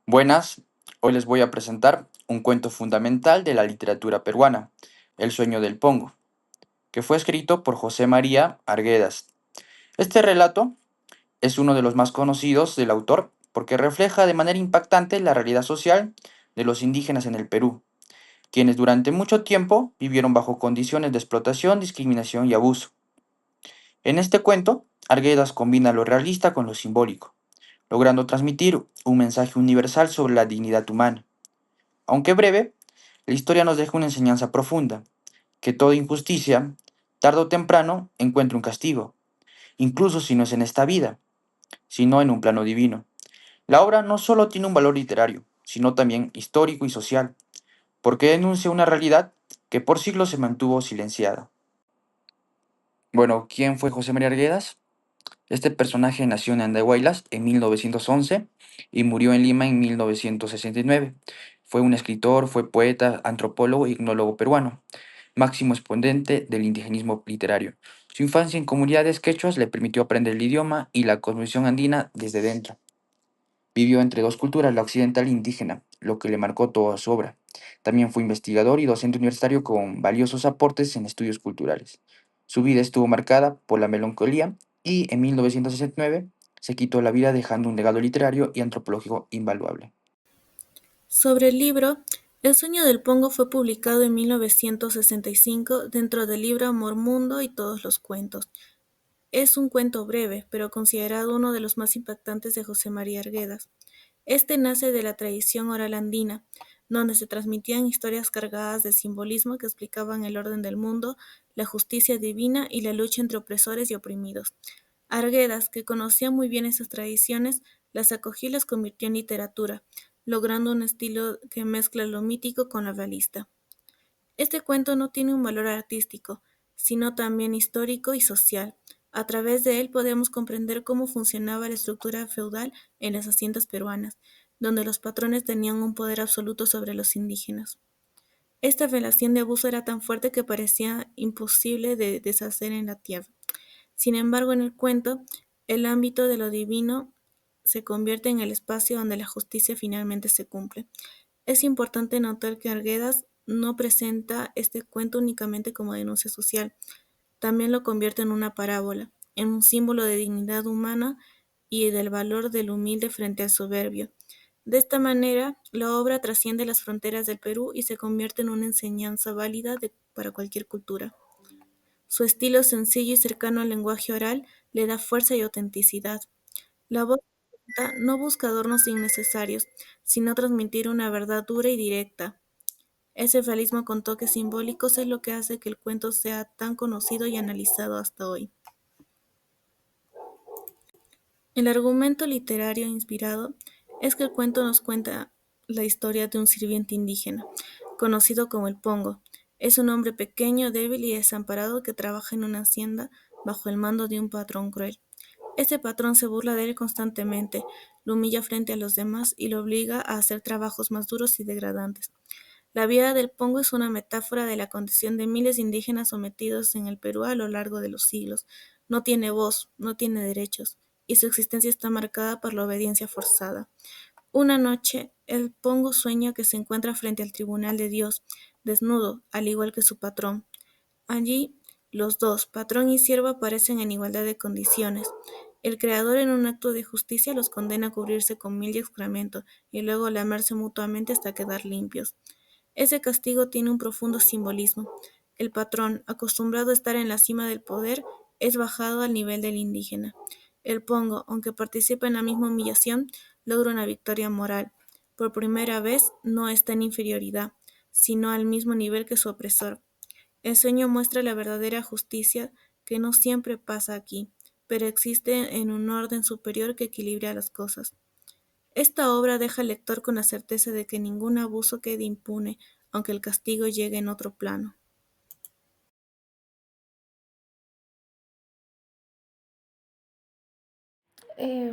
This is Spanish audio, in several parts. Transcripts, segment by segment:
Buenas, hoy les voy a presentar un cuento fundamental de la literatura peruana, El sueño del Pongo, que fue escrito por José María Arguedas. Este relato es uno de los más conocidos del autor porque refleja de manera impactante la realidad social de los indígenas en el Perú, quienes durante mucho tiempo vivieron bajo condiciones de explotación, discriminación y abuso. En este cuento, Arguedas combina lo realista con lo simbólico, logrando transmitir un mensaje universal sobre la dignidad humana. Aunque breve, la historia nos deja una enseñanza profunda, que toda injusticia, tarde o temprano, encuentra un castigo, incluso si no es en esta vida, sino en un plano divino. La obra no solo tiene un valor literario, sino también histórico y social, porque denuncia una realidad que por siglos se mantuvo silenciada. Bueno, ¿quién fue José María Arguedas? Este personaje nació en Andahuaylas en 1911 y murió en Lima en 1969. Fue un escritor, fue poeta, antropólogo y etnólogo peruano, máximo exponente del indigenismo literario. Su infancia en comunidades quechuas le permitió aprender el idioma y la cosmovisión andina desde dentro. Vivió entre dos culturas, la occidental e indígena, lo que le marcó toda su obra. También fue investigador y docente universitario con valiosos aportes en estudios culturales. Su vida estuvo marcada por la melancolía y en 1969 se quitó la vida dejando un legado literario y antropológico invaluable. Sobre el libro, El sueño del Pongo fue publicado en 1965 dentro del libro Amor Mundo y todos los cuentos. Es un cuento breve, pero considerado uno de los más impactantes de José María Arguedas. Este nace de la tradición oral andina, donde se transmitían historias cargadas de simbolismo que explicaban el orden del mundo, la justicia divina y la lucha entre opresores y oprimidos. Arguedas, que conocía muy bien esas tradiciones, las acogió y las convirtió en literatura, logrando un estilo que mezcla lo mítico con lo realista. Este cuento no tiene un valor artístico, sino también histórico y social. A través de él podemos comprender cómo funcionaba la estructura feudal en las haciendas peruanas, donde los patrones tenían un poder absoluto sobre los indígenas. Esta relación de abuso era tan fuerte que parecía imposible de deshacer en la tierra. Sin embargo, en el cuento, el ámbito de lo divino se convierte en el espacio donde la justicia finalmente se cumple. Es importante notar que Arguedas no presenta este cuento únicamente como denuncia social, también lo convierte en una parábola, en un símbolo de dignidad humana y del valor del humilde frente al soberbio. De esta manera, la obra trasciende las fronteras del Perú y se convierte en una enseñanza válida para cualquier cultura. Su estilo sencillo y cercano al lenguaje oral le da fuerza y autenticidad. La voz no busca adornos innecesarios, sino transmitir una verdad dura y directa. Ese realismo con toques simbólicos es lo que hace que el cuento sea tan conocido y analizado hasta hoy. El argumento literario inspirado es que el cuento nos cuenta la historia de un sirviente indígena, conocido como el Pongo. Es un hombre pequeño, débil y desamparado que trabaja en una hacienda bajo el mando de un patrón cruel. Este patrón se burla de él constantemente, lo humilla frente a los demás y lo obliga a hacer trabajos más duros y degradantes. La vida del Pongo es una metáfora de la condición de miles de indígenas sometidos en el Perú a lo largo de los siglos. No tiene voz, no tiene derechos, y su existencia está marcada por la obediencia forzada. Una noche, el Pongo sueña que se encuentra frente al tribunal de Dios, desnudo, al igual que su patrón. Allí, los dos, patrón y siervo, aparecen en igualdad de condiciones. El Creador, en un acto de justicia, los condena a cubrirse con mil y excremento, y luego lamerse mutuamente hasta quedar limpios. Ese castigo tiene un profundo simbolismo. El patrón, acostumbrado a estar en la cima del poder, es bajado al nivel del indígena. El Pongo, aunque participa en la misma humillación, logra una victoria moral. Por primera vez no está en inferioridad, sino al mismo nivel que su opresor. El sueño muestra la verdadera justicia que no siempre pasa aquí, pero existe en un orden superior que equilibra las cosas. Esta obra deja al lector con la certeza de que ningún abuso quede impune, aunque el castigo llegue en otro plano.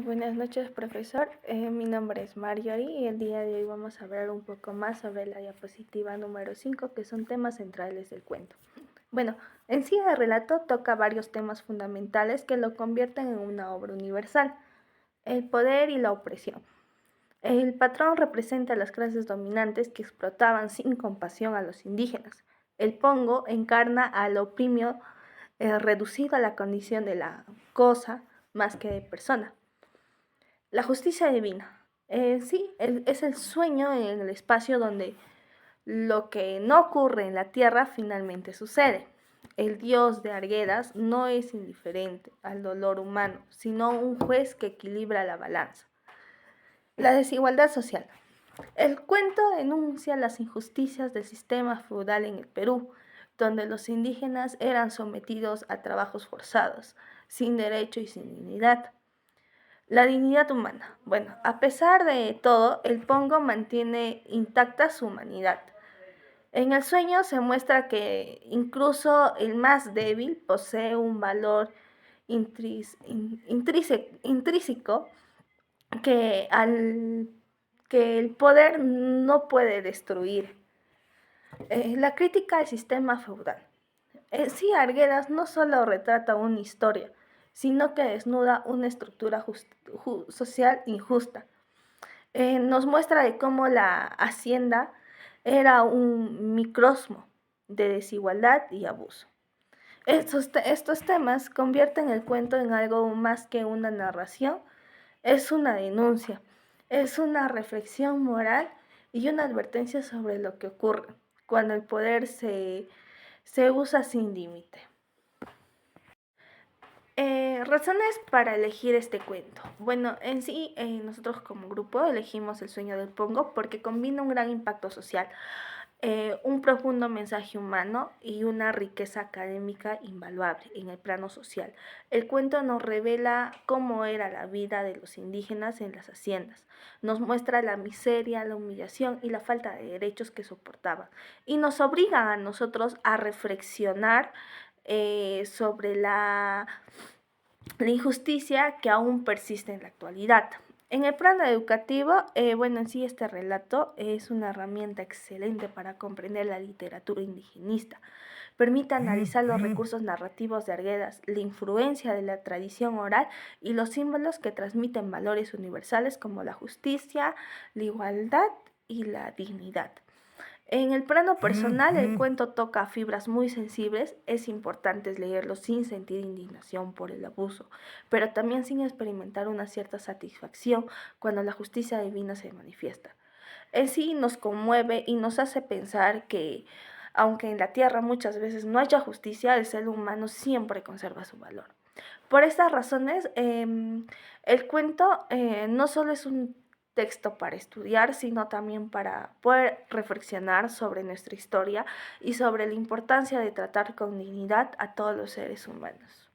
Buenas noches, profesor. Mi nombre es Marjorie y el día de hoy vamos a hablar un poco más sobre la diapositiva número 5, que son temas centrales del cuento. Bueno, en sí el relato toca varios temas fundamentales que lo convierten en una obra universal: el poder y la opresión, El patrón representa a las clases dominantes que explotaban sin compasión a los indígenas. El pongo encarna al oprimio reducido a la condición de la cosa más que de persona. La justicia divina. Es el sueño en el espacio donde lo que no ocurre en la tierra finalmente sucede. El dios de Arguedas no es indiferente al dolor humano, sino un juez que equilibra la balanza. La desigualdad social. El cuento denuncia las injusticias del sistema feudal en el Perú, donde los indígenas eran sometidos a trabajos forzados, sin derecho y sin dignidad. La dignidad humana. Bueno, a pesar de todo, el Pongo mantiene intacta su humanidad. En el sueño se muestra que incluso el más débil posee un valor intrínseco que, que el poder no puede destruir. La crítica al sistema feudal. Sí, Arguedas no solo retrata una historia, sino que desnuda una estructura social injusta. Nos muestra de cómo la hacienda era un microsmo de desigualdad y abuso. Estos temas convierten el cuento en algo más que una narración, es una denuncia, es una reflexión moral y una advertencia sobre lo que ocurre cuando el poder se usa sin límite. Razones para elegir este cuento. Bueno, en sí, nosotros como grupo elegimos El sueño del Pongo porque combina un gran impacto social, un profundo mensaje humano y una riqueza académica invaluable en el plano social. El cuento nos revela cómo era la vida de los indígenas en las haciendas, nos muestra la miseria, la humillación y la falta de derechos que soportaban y nos obliga a nosotros a reflexionar sobre la injusticia que aún persiste en la actualidad. En el plano educativo, en sí este relato es una herramienta excelente para comprender la literatura indigenista. Permite analizar los recursos narrativos de Arguedas, la influencia de la tradición oral y los símbolos que transmiten valores universales como la justicia, la igualdad y la dignidad. En el plano personal, el cuento toca fibras muy sensibles. Es importante leerlo sin sentir indignación por el abuso, pero también sin experimentar una cierta satisfacción cuando la justicia divina se manifiesta. En sí nos conmueve y nos hace pensar que, aunque en la tierra muchas veces no haya justicia, el ser humano siempre conserva su valor. Por estas razones, el cuento no solo es un texto para estudiar, sino también para poder reflexionar sobre nuestra historia y sobre la importancia de tratar con dignidad a todos los seres humanos.